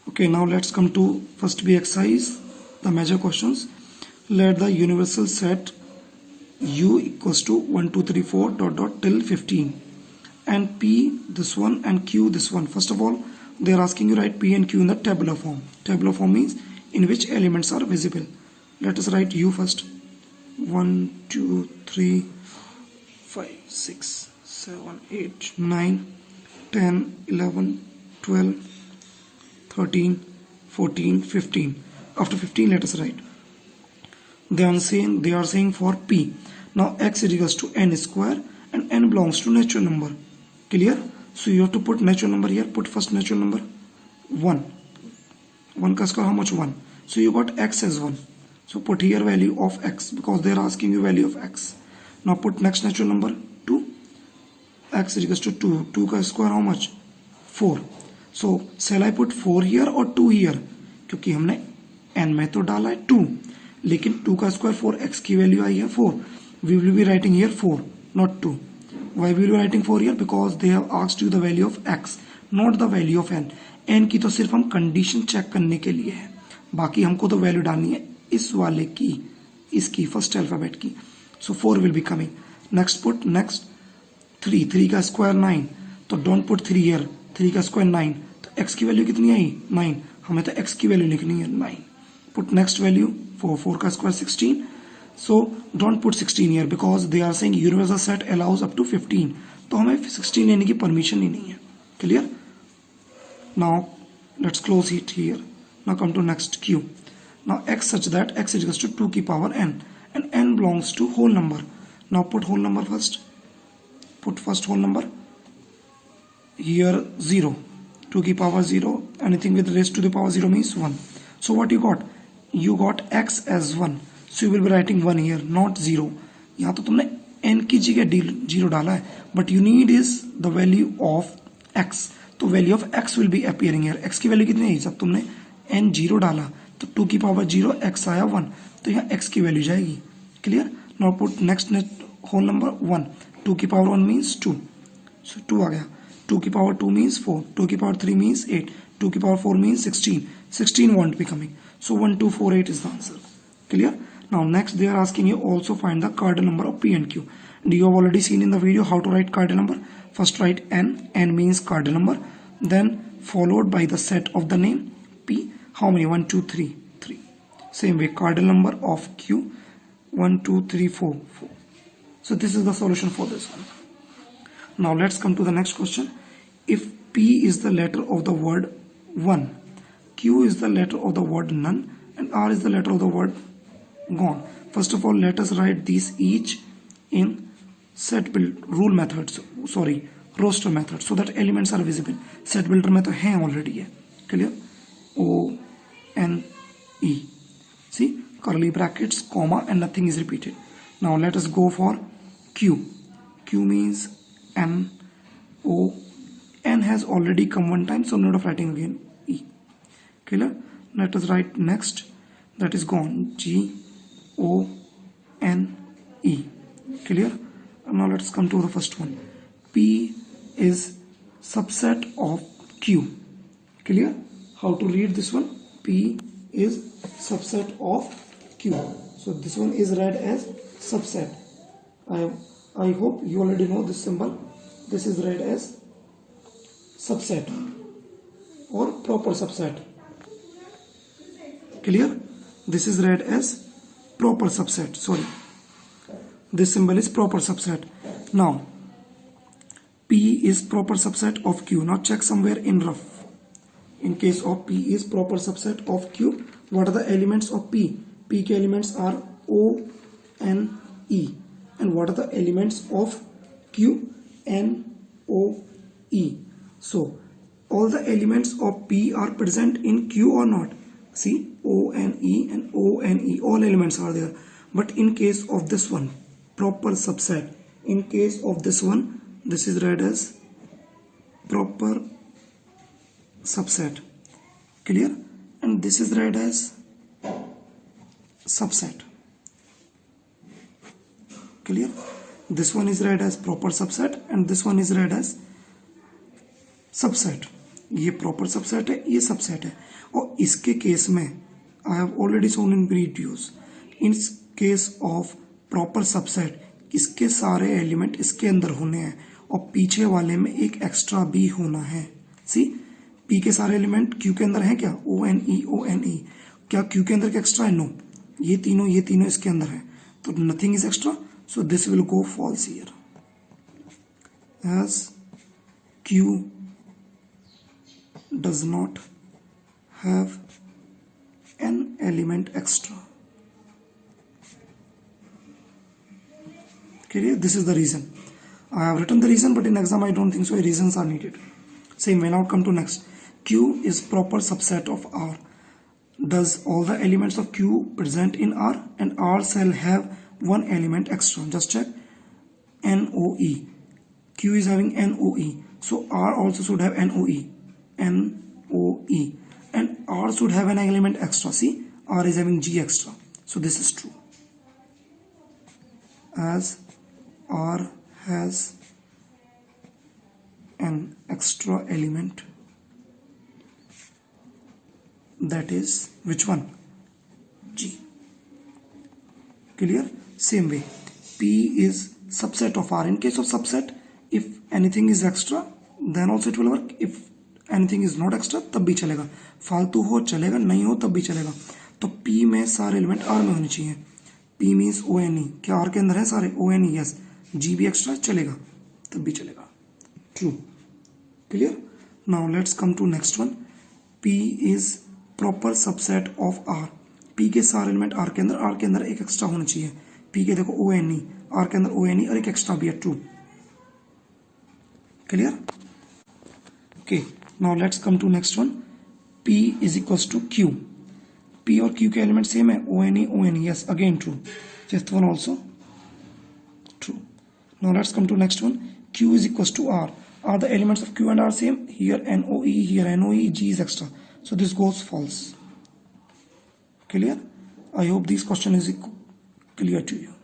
Okay, now let's come to first B exercise, the major questions. Let the universal set U equals to 1 2 3 4 dot dot till 15 and P this one and Q this one. First of all, they are asking you write P and Q in the tabular form. Tabular form means in which elements are visible. Let us write U first. 1 2 3 5 6 7 8 9 10 11 12 13 14 15. After 15 let us write. They are saying for P. Now x is equals to n square and n belongs to natural number. Clear? So you have to put natural number here. Put first natural number 1. 1 ka square how much? 1. So you got x as 1. So put here value of x because they are asking you value of x. Now put next natural number 2. X is equals to 2. 2 ka square how much? 4. So shall I put 4 here or 2 here? क्योंकि हमने n में तो डाला है 2, लेकिन 2 का square 4, x की value आई है 4. We will be writing here 4, not 2. Why we will be writing 4 here? Because they have asked you the value of x, not the value of n. n की तो सिर्फ हम कंडीशन चेक करने के लिए है, बाकी हमको तो वैल्यू डालनी है इस वाले की, इसकी फर्स्ट अल्फाबेट की. So 4 will be coming. Next put next 3. 3 का स्क्वायर 9, तो डोंट पुट 3 here. 3 का स्क्वायर 9, तो x की वैल्यू कितनी आई? 9. हमें तो x की वैल्यू लिखनी है 9. Put next value 4. 4 का square 16. So don't put 16 here because they are saying universal set allows up to 15. तो हमें 16 लेने की परमिशन ही नहीं है. Clear? Now let's close it here. Now come to next Q. Now x such that x is equals to 2 की power n and n belongs to whole number. Now put whole number first. Put first whole number here 0. 2 की power 0. Anything with raised to the power 0 means 1. So what you got? You got x as 1. So you will be writing 1 here, not 0. यहाँ तो तुमने n की जगह 0 डाला है, but you need is the value of x. तो value of x will be appearing here. x की value कितनी है? जब तुमने n 0 डाला तो 2 की पावर 0, x आया 1, तो यहाँ x की वैल्यू जाएगी. Clear? Now put next whole number 1. 2 की पावर 1 मीन्स 2, so 2 आ गया. 2 की पावर 2 मीन्स 4. 2 की पावर 3 मीन्स 8. 2 की power 4 means 16. 16 won't be coming. So 1248 is the answer. Clear? Now next they are asking you also find the cardinal number of P and Q. And you have already seen in the video how to write cardinal number. First write n. N means cardinal number. Then followed by the set of the name P. How many? 1 2 3 3. Same way cardinal number of Q. 1 2 3 4 4. So this is the solution for this one. Now let's come to the next question. If P is the letter of the word 1, Q is the letter of the word none, and R is the letter of the word gone. First of all, let us write these each in set build rule methods. Sorry, roster method, so that elements are visible. Set builder में तो हैं already है. Clear? O N E. See, curly brackets, comma, and nothing is repeated. Now let us go for Q. Q means N O. N has already come one time, so I'm not writing again E. Clear? Let us write next, that is gone, G O N E. Clear? Now let's come to the first one. P is subset of Q. Clear? How to read this one? P is subset of Q. So this one is read as subset. I hope you already know this symbol. This is read as subset or proper subset. Clear? This is read as proper subset. Sorry, this symbol is proper subset. Now P is proper subset of Q. Now check somewhere in rough. In case of P is proper subset of Q, what are the elements of P? P के elements are O N E. And what are the elements of Q? N O E. So all the elements of P are present in Q or not? See, O N E and O N E, all elements are there. But in case of this one, proper subset, in case of this one, this is read as proper subset. Clear? And this is read as subset. Clear? This one is read as proper subset and this one is read as subset. ये proper subset है, ये subset है। और इसके case में I have already shown in videos, in case of proper subset इसके सारे element इसके अंदर होने हैं और पीछे वाले में एक एक्स्ट्रा भी होना है। सी, पी के सारे एलिमेंट क्यू के अंदर है क्या, ओ एन ई, क्या क्यू के अंदर क्या एक्स्ट्रा है, नो, ये तीनों इसके अंदर है, तो nothing is extra, so this will go false here, as Q does not have an element extra. Clear? This is the reason. I have written the reason, but in exam I don't think so reasons are needed. Same way, now come to next. Q is proper subset of R. Does all the elements of Q present in R, and R shall have one element extra? Just check. NOE. Q is having NOE, so R also should have NOE. NOE, and R should have an element extra. See, R is having G extra, so this is true. As R has an extra element, that is which one? G. Clear? Same way, P is subset of R. In case of subset, if anything is extra, then also it will work. If anything is not extra तब भी चलेगा, फालतू हो चलेगा, नहीं हो तब भी चलेगा। तो पी में सारे एलिमेंट आर में होने चाहिए। P means O N E, क्या आर के अंदर है सारे, ओ एन ई, यस। जी भी एक्स्ट्रा चलेगा, तब भी चलेगा, true. Clear? Now let's come to next one. P is proper subset of R. P के सारे एलिमेंट आर के अंदर एक एक्स्ट्रा होना चाहिए। पी के देखो ओ एन ई, आर के अंदर ओ एन ई और एक एक्स्ट्रा भी है, true. Clear? Okay, now let's come to next one. P is equals to Q. P और Q के एलिमेंट सेम है, O N E, yes, again true. Fifth one also true. Now let's come to next one. Q is equals to R. Are the elements of Q and R same? Here NOE, here NOE, G is extra, so this goes false. Clear? I hope this question is clear to you.